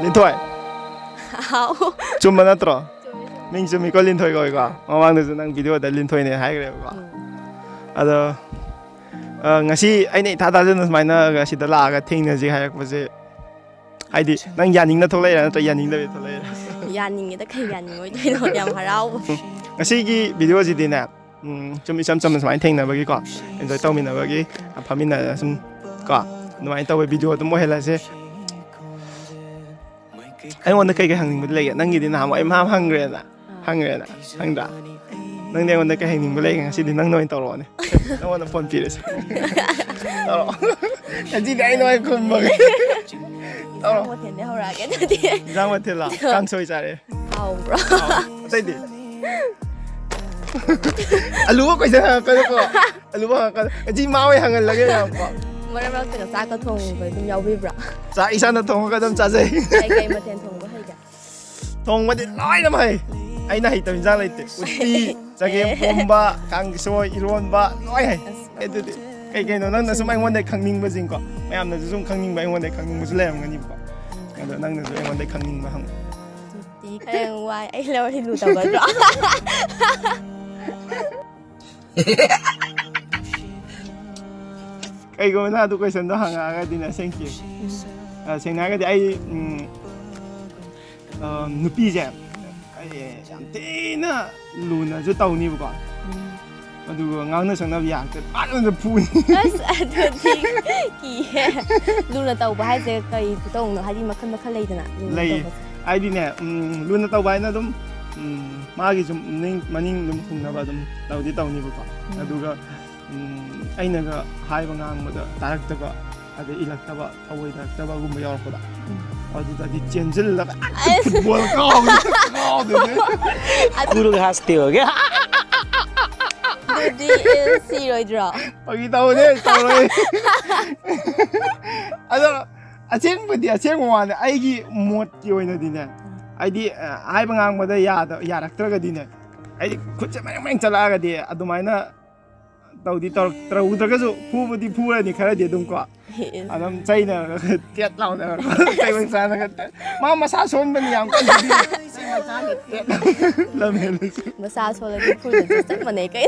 린토이 아우. 좀 많았더라 밍 좀 이거 린토이 거이가 어망도 난 비디오다 린토이네 하이 그래 거 아도 ngasi ai tha ta jana smaina ga sida la ga thingna ji hayak base haidi nang yaning na tholai ra ta yaning da be tholai ra 야닝이다 그 야닝 어디 너 양 하라고. ngasi gi video ji dina chum isam cham smai thingna ba gi ko enjoy tawmina ba gi phamina sum ko numai taw video to mo hela se ai won da kai ga hangning ba le nang gi dina mo ai ma hangre na hangda nang ne won da kai hangning ba le ngasi din nang noi tawro ne nang won phone pi re se tawro ji dai noi kum ba 이상 못했네 호라게 되지. 이상 못했라 깡소이 잘해 아우 브로. 어때디 알루가 거기서 거기서 알루가 지 마오에 항을 나게 거 머리부터 싸가 통거 좀 여비 브로. 자 이산도 통가 좀 짜세 cái mà tiền thùng có hay cả. 통마디 라이 남아이 아이나 히터 인장 라이트 우티 자게 봄바 강소 이론바 라이 에드디 cái nó năng là số anh quan đại khẳng định bao nhiêu cả mấy em là số khẳng định mấy quan đại khẳng định một số làm cái gì cả cái đó năng là số anh quan đại khẳng định mà không em quay ấy lâu thì lùi tàu rồi cái cô na tụi question đó hàng cái gì nè xem kì xem cái gì ai nupi chứ ai thế na lùn là chỗ tàu ni bữa aduga ngangna sangna yak te patna phu Yes, aduti ki luna tau ba haise kai putong no haji makhan makhan leidana lei aidi ne luna tau bai na dum magi jum ning maning dum thungna ba dum tawdi tawni bu ko aduga aina ga haiba ngang ma da tarak ta ba ade ilak ta ba thawai ta ba gum yor ko da aduda di chenjil la football ka गुरु हंसते हो क्या Aduti serious draw. pagi tahu ni tahu ni ada aceng budi aceng wana aigi mod yo ina dina aidi ai bangang mada ya raktra ga dina aidi khutcha mang chala ga di adumaina tawdi tar udra ga so phu budi phu ra ni khara di dum ko adam chaina tiat lau na tai bang sa na ga ma masa son ban yang kan di si ma cha ni tiat lam hel Masa sola di full just mane kai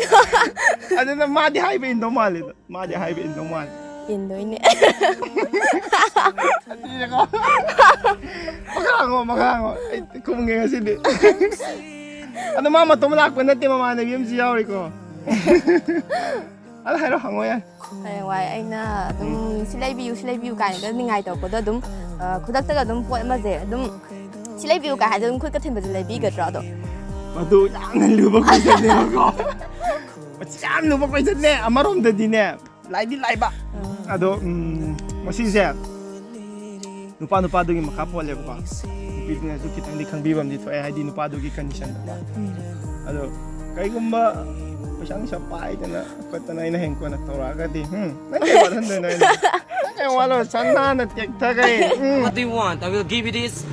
ada na ma di hai be indo mal ma di hai be indo mal Indo ini. Hindi ko. Makango. Ay, kung nga kasi di. Ano mama, tumalak pa natin mama na BMC yaw ko. Ala, hero, hango yan. Ay wai ai na dum silai view kai ga ningai to ko da dum khudak ta ga dum point ma je dum silai view kai dum khut ka thin ba silai bi ga draw do. Madu, ang lubak ko sa niyo ko. Masyam lubak ko sa niyo. Amarom da din niya. Lai di lai ba? Ado, masisya. Nupa dogi makapole ko. Pwede nga so kitang di kang bibam dito ay di nupa dogi kondisyon na ba? Ado, kaya kung ba pasyang siya pahay ka na kwenta na inahin ko na tawaga di. Nandiyawalan doon na yun. Nandiyawalan, sana natikta kayo. What do you want? I will give you this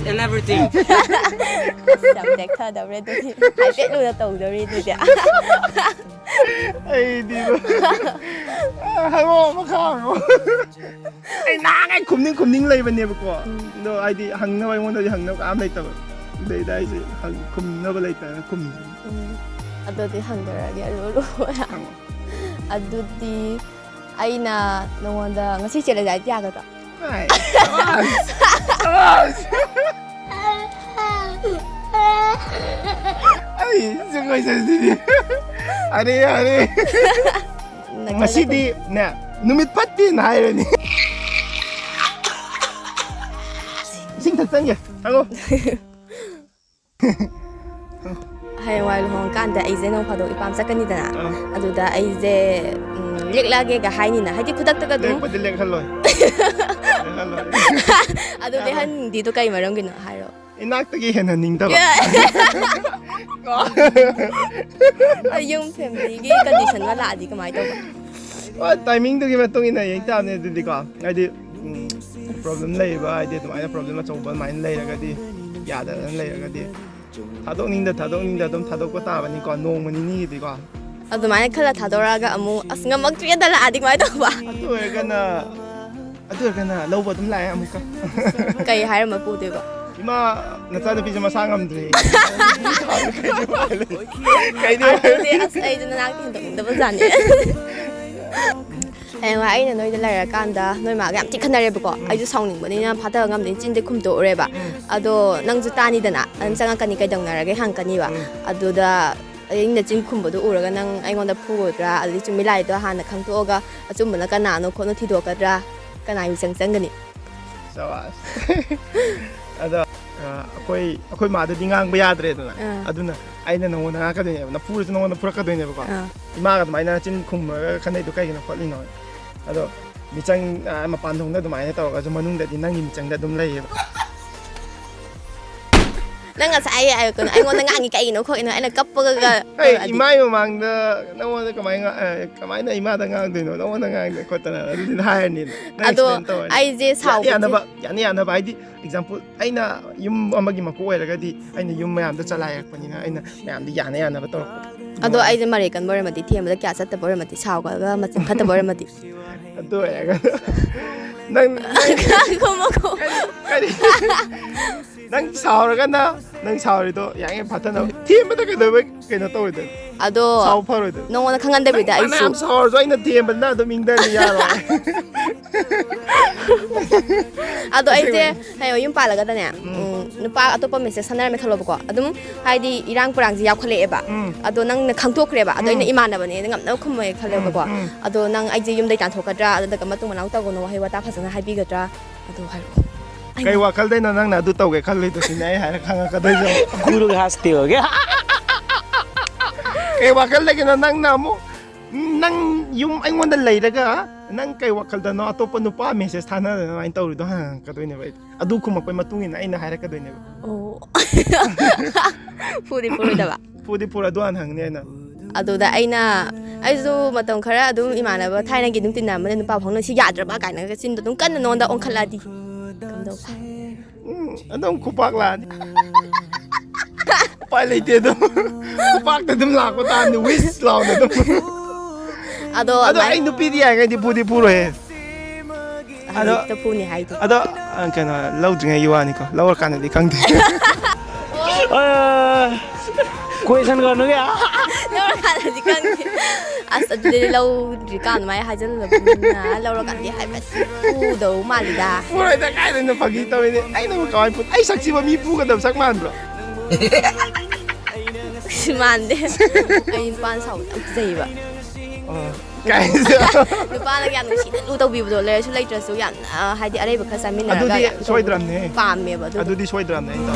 and everything. Dam dek tha da re do ti. Hai bet lu da tau da re do ja. Ay, di ba? Hango, makahango. Ay, nakakay kumning lay ba niya ko? No, ay di, hang na ba yung muna di hang na ka amlay taba. Day dahil si, hang kumning na ba lay tayo, kumning. Ado ti hang da ra ge lu lu. Ado ti ai na no wanda ngasi che la ja ja ga da. Ay, awas! Ay, sungay sa sini. Ari. Masih di, na, numit pati na ayo ni. Sing tatang ya, ako. Hai wai lu hong kan da ai ze no phado ipam sakani da na. Ado da ai ze lek la ge ga hai ni na hai ti khudak ta ga Lek dum. pa dilek haloy. Ado de han di to kai marang gi no hai ro. Inak tagi hen ning ta ba. Ay yung family gi condition wala di ka mai to ba. Timing tu kita tungin na yang tahu ni di ko. Jadi problem lay ba, jadi tu mana problem lah coba main lay agak di. Ya dah lay agak di. Thadok ning dah dom thadok ko ta ba ni ko nong mani ni di ko. Ado mai khala thadora ga amu asnga mak tu ya dala adik mai to ba. Atu kan ꯑꯗꯨ ꯑꯣꯏꯔꯒꯅ ꯂꯧꯕ ꯑꯗꯨꯝ ꯂꯥꯛꯑꯦ ꯑꯃꯨꯛꯀ ꯀꯩ ꯍꯥꯏꯔꯝꯃ ꯄꯨꯗꯣꯏꯕ ꯏꯃꯥ ꯅꯆꯥꯅꯨꯄꯤꯁꯦ ꯃꯁꯥ ꯉꯝꯗ꯭ꯔꯦ ꯀꯩꯗꯤ ꯑꯗꯨꯗꯤ ꯑꯁ ꯑꯩꯗꯣ ꯅꯅꯥꯛꯇ ꯍꯦꯟꯗꯣꯛꯅꯤꯡꯗꯕ ꯖꯥꯠꯅꯤ ꯍꯌꯦꯡꯋꯥꯏ ꯑꯩꯅ ꯅꯣꯏꯗ ꯂꯩꯔꯀꯥꯟꯗ ꯅꯣꯏ ꯃꯥꯒ ꯌꯥꯝ ꯊꯤ ꯈꯟꯅꯔꯦꯕꯀꯣ ꯑꯩꯁꯨ ꯁꯥꯎꯅꯤꯡꯕꯅꯤꯅ ꯐꯥꯊꯕ ꯉꯝꯗꯦ ꯆꯤꯟꯗꯤ ꯈꯨꯝꯇꯣꯛꯎꯔꯦꯕ ꯑꯗꯣ ꯅꯪꯁꯨ ꯇꯥꯅꯤꯗꯅ ꯑꯗꯨꯝ ꯆꯪꯉꯛꯀꯅꯤ ꯀꯩꯗꯧꯅꯔꯒꯦ ꯍꯪꯀꯅꯤꯕ ꯑꯗꯨꯗ ꯑꯩꯅ ꯆꯤꯟ ꯈꯨꯝꯕꯗꯣ ꯎꯔꯒ ꯅꯪ ꯑꯩꯉꯣꯟꯗ ꯐꯨꯒꯗ꯭ꯔꯥ ꯑꯗꯨꯗꯤ ꯆꯨꯝꯃꯤ ꯂꯥꯏꯗꯣ ꯍꯥꯟꯅ ꯈꯪꯇꯣꯛꯑꯒ ꯑꯆꯨꯝꯕꯅ ꯀꯅꯥꯅꯣ ꯈꯣꯠꯅꯣ ꯊꯤꯗꯣꯛꯀꯗ꯭ꯔꯥ ꯀꯅꯥ ꯃꯤꯆꯪ ꯆꯪꯒꯅꯤ ꯁꯕꯥꯁ ꯑꯗꯣ ꯑꯩꯈꯣꯏ ꯃꯥꯗꯗꯤ ꯉꯥꯡꯕ ꯌꯥꯗ꯭ꯔꯦꯗꯅ ꯑꯗꯨꯅ ꯑꯩꯅ ꯅꯉꯣꯟꯗ ꯉꯥꯡꯀꯗꯣꯏꯅꯦꯕ ꯅꯐꯨꯔꯁꯨ ꯅꯉꯣꯟꯗ ꯐꯨꯔꯛꯀꯗꯣꯏꯅꯦꯕꯀꯣ ꯏꯃꯥꯒ ꯑꯗꯨꯃꯥꯏꯅ ꯆꯤꯟ ꯈꯨꯝꯃꯒ ꯈꯟꯅꯩꯗꯣ ꯀꯩꯒꯤꯅꯣ ꯈꯣꯠꯂꯤꯅꯣ ꯑꯗꯣ ꯃꯤꯆꯪ ꯃꯄꯥꯟ ꯊꯣꯡꯗ ꯑꯗꯨꯃꯥꯏꯅ ꯇꯧꯔꯒꯁꯨ ꯃꯅꯨꯡꯗꯗꯤ ꯅꯪꯒꯤ ꯃꯤꯆꯪꯗ ꯑꯗꯨꯝ ꯂꯩꯌꯦꯕ ꯅꯪ ꯉꯁꯥꯏ ꯑꯩꯉꯣꯟꯗ ꯉꯥꯡꯉꯤ ꯀꯩꯒꯤꯅꯣ ꯈꯣꯠꯂꯤꯅꯣ ꯑꯩꯅ ꯀꯞꯄꯒ ꯏꯃꯥꯒꯤ ꯃꯃꯥꯡꯗ ꯅꯉꯣꯟꯗ ꯀꯃꯥꯏꯅ ꯏꯃꯥꯗ ꯉꯥꯡꯗꯣꯏꯅꯣ ꯅꯉꯣꯟꯗ ꯉꯥꯡꯗꯣꯏ ꯈꯣꯠꯇꯅ ꯑꯗꯨꯗꯤ ꯍꯥꯏꯔꯅꯤꯅ ꯑꯗꯣ ꯑꯩꯁꯦ ꯌꯥꯅ ꯌꯥꯅꯕ ꯍꯥꯏꯗꯤ ꯑꯦꯛꯖꯥꯝꯄꯜ ꯑꯩꯅ ꯌꯨꯝ ꯑꯃꯒꯤ ꯃꯄꯨ ꯑꯣꯏꯔꯒꯗꯤ ꯑꯩꯅ ꯌꯨꯝ ꯃꯌꯥꯝꯗ ꯆꯂꯥꯏꯔꯛꯄꯅꯤ나 ꯑꯩꯅ ꯃꯌꯥꯝꯗꯤ ꯌꯥꯅ ꯌꯥꯅꯕ ꯇꯧꯔꯛꯄ ꯑꯗꯣ ꯑꯩꯁꯦ ꯃꯔꯩ ꯀꯟꯕ ꯑꯣꯏꯔꯝꯃꯗꯤ ꯊꯦꯝꯕꯗ ꯀꯌꯥ ꯆꯠꯇꯕ ꯑꯣꯏꯔꯝꯃꯗꯤ ꯁꯥꯎꯒꯂꯒ ꯃꯆꯤꯟ ꯐꯠꯇꯕ ꯑꯣꯏꯔꯝꯃꯗꯤ ꯑꯗꯨ ꯑꯣꯏꯔꯒ ꯅꯪ ꯁꯥꯎꯔꯒꯅ ꯅꯪ ꯁꯥꯎꯔꯤꯗꯣ ꯌꯥꯡꯉꯦ ꯐꯠꯇꯅꯕ ꯊꯦꯝꯕꯗ ꯀꯩꯗꯧꯕꯩ ꯀꯩꯅꯣ ꯇꯧꯔꯣꯏꯗꯣꯏꯅꯣ ꯑꯗꯣ ꯁꯥꯎ ꯐꯔꯣꯏꯗꯣꯏꯅꯣ ꯅꯉꯣꯟꯗ ꯈꯪꯍꯟꯗꯕꯤꯗ ꯑꯩꯁꯨ ꯌꯥꯝ ꯁꯥꯎꯔꯁꯨ ꯑꯩꯅ ꯊꯦꯝꯕꯗꯅ ꯑꯗꯨꯝ ꯏꯪꯗꯅꯤ ꯌꯥꯔꯣꯏ ꯑꯗꯣ ꯑꯩꯁꯦ ꯍꯌꯦꯡ ꯌꯨꯝ ꯄꯥꯜꯂꯒꯗꯅꯦ ꯅꯨꯄꯥ ꯑꯇꯣꯞꯄ ꯃꯦꯁꯦꯖ ꯁꯥꯟꯅꯔꯝꯃꯦ ꯈꯜꯂꯣꯕꯀꯣ ꯑꯗꯨꯝ ꯍꯥꯏꯗꯤ ꯏꯔꯥꯡ ꯄꯨꯔꯥꯡꯁꯦ ꯌꯥꯎꯈꯠꯂꯛꯑꯦꯕ ꯑꯗꯣ ꯅꯪꯅ ꯈꯪꯗꯣꯛꯈ꯭ꯔꯦꯕ ꯑꯗꯣ ꯑꯩꯅ ꯏꯃꯥꯟꯅꯕꯅꯦ ꯉꯝꯅꯕ ꯈꯨꯝꯃꯦ ꯈꯜꯂꯦꯕꯀꯣ ꯑꯗꯣ ꯅꯪ ꯑꯩꯁꯦ ꯌꯨꯝꯗꯩ ꯇꯥꯟꯊꯣꯛꯀꯗ꯭ꯔꯥ ꯑꯗꯨꯒ ꯃꯇꯨꯡ ꯃꯅꯥꯎ ꯇꯧꯒꯅꯣ ꯋꯥꯍꯩ ꯋꯥꯇꯥ ꯐꯖꯅ ꯍꯥꯏꯕꯤꯒꯗ꯭ꯔꯥ ꯑꯗꯨ ꯍꯥꯏꯔꯛꯑꯣ ꯀꯩ ꯋꯥꯈꯜꯗꯩꯅꯣ ꯅꯪꯅ ꯑꯗꯨ ꯇꯧꯒꯦ ꯈꯜꯂꯤꯗꯣ ꯁꯤꯅꯦ ꯑꯩ ꯍꯥꯏꯔ ꯈꯪꯉꯛꯀꯗꯣꯏꯁꯦ गुरु हंसते हो क्या ꯀꯩ ꯋꯥꯈꯜꯗꯒꯤꯅꯣ ꯅꯪꯅ ꯑꯃꯨꯛ ꯅꯪ ꯌꯨꯝ ꯑꯩꯉꯣꯟꯗ ꯂꯩꯔꯒ ꯅꯪ ꯀꯩ ꯋꯥꯈꯜꯗꯅꯣ ꯑꯇꯣꯞꯄ ꯅꯨꯄꯥ ꯃꯦꯁꯦꯖ ꯊꯥꯅꯗꯅ ꯑꯗꯨꯃꯥꯏꯅ ꯇꯧꯔꯤꯗꯣ ꯍꯪꯉꯛꯀꯗꯣꯏꯅꯦꯕ ꯑꯩ ꯑꯗꯨ ꯈꯨꯝꯃꯛꯄꯩ ꯃꯇꯨꯡ ꯏꯟꯅ ꯑꯩꯅ ꯍꯥꯏꯔꯛꯀꯗꯣꯏꯅꯦꯕ ꯑꯣ ꯐꯨꯗꯤ ꯐꯨꯔꯣꯏꯗꯕ ꯐꯨꯗꯤ ꯐꯨꯔ ꯑꯗꯨ ꯍꯥꯟꯅ ꯍꯪꯅꯤ ꯑꯩꯅ ꯑꯗꯨꯗ ꯑꯩꯁꯨ ꯃꯇꯝ ꯈꯔ ꯑꯗꯨꯝ ꯏꯃꯥꯟꯅꯕ ꯊꯥꯏꯅꯒꯤ ꯑꯗꯨꯝ ꯇꯤꯟꯅꯔꯝꯕꯅꯦ ꯅꯨꯄꯥ ꯐꯥꯎꯅ ꯁꯤ ꯌꯥꯗ꯭ꯔꯕ ꯀꯥꯏꯅꯒ ꯆꯤꯟꯗꯣ ꯑꯗꯨꯝ ꯀꯟꯅ ꯅꯉꯣꯟꯗ ꯑꯣꯟꯈꯠꯂꯛꯑꯗꯤ ꯀꯝꯗꯧꯕ ꯑꯗꯨꯝ ꯈꯨꯄꯥꯛ ꯂꯥꯛꯑꯅꯤ ꯎꯄꯥꯏ ꯂꯩꯇꯦ ꯑꯗꯨꯝ ꯈꯨꯄꯥꯛꯇ ꯑꯗꯨꯝ ꯂꯥꯛꯄ ꯇꯥꯕꯅꯤ ꯋꯤꯁ ꯂꯥꯎꯅ ꯑꯗꯨꯝ ꯑꯗꯣ ꯑꯩ ꯅꯨꯄꯤꯗꯤ ꯌꯥꯔꯤꯉꯩꯗꯤ ꯐꯨꯗꯤ ꯐꯨꯔꯣꯏꯍꯦ ꯍꯧꯖꯤꯛꯇ ꯐꯨꯅꯤ ꯍꯥꯏꯗꯤ ꯑꯗꯣ ꯀꯩꯅꯣ ꯂꯧꯗ꯭ꯔꯤꯉꯩꯒꯤ ꯋꯥꯅꯤꯀꯣ ꯂꯧꯔꯀꯥꯟꯗꯗꯤ ꯈꯪꯗꯦ क्वेश्चन गर्नु क्या ꯂꯧꯔꯀꯥꯟꯗꯗꯤ ꯈꯪꯗꯦ ꯑꯁ ꯑꯗꯨꯗꯤ ꯂꯧꯗ꯭ꯔꯤꯀꯥꯟ ꯑꯗꯨꯃꯥꯏꯅ ꯍꯥꯏꯖꯤꯜꯂꯕꯅꯤꯅ ꯂꯧꯔꯀꯥꯟꯗꯤ ꯍꯥꯏꯕꯗꯤ ꯐꯨꯗꯧ ꯃꯥꯜꯂꯤꯗ ꯐꯨꯔꯣꯏꯗ ꯀꯥꯏꯗꯩꯅꯣ ꯐꯥꯒꯤ ꯇꯧꯋꯤꯅꯦ ꯑꯩꯅꯕꯨ ꯀꯃꯥꯏꯅ ꯐꯨ ꯑꯩ ꯁꯛꯁꯤꯕ ꯃꯤ ꯐꯨꯒꯗꯕ ꯁꯛ ꯃꯥꯟꯕ꯭ꯔꯣ ꯃꯥꯟꯗꯦ ꯑꯩ ꯅꯨꯄꯥꯅ ꯁꯥꯎꯕ ꯌꯥꯝ ꯐꯖꯩꯕ ꯅꯨꯄꯥꯅ ꯌꯥꯝ ꯅꯨꯡꯁꯤꯅ ꯂꯨ ꯇꯧꯕꯤꯕꯗꯣ ꯂꯩꯔꯁꯨ ꯂꯩꯇ꯭ꯔꯁꯨ ꯌꯥꯝ ꯍꯥꯏꯗꯤ ꯑꯔꯩꯕ ꯈꯔ ꯆꯥꯃꯤꯟꯅꯔꯒ ꯑꯗꯨꯗꯤ ꯁꯣꯏꯗ꯭ꯔꯕꯅꯦ ꯄꯥꯝꯃꯦꯕ ꯑꯗꯨꯗꯤ ꯁꯣꯏꯗ꯭ꯔꯕꯅꯦ ꯑꯩꯅ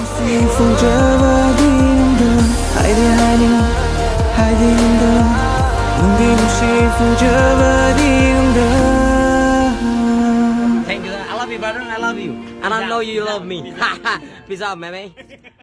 Thank you I love you brother I love you and I know you love me peace out man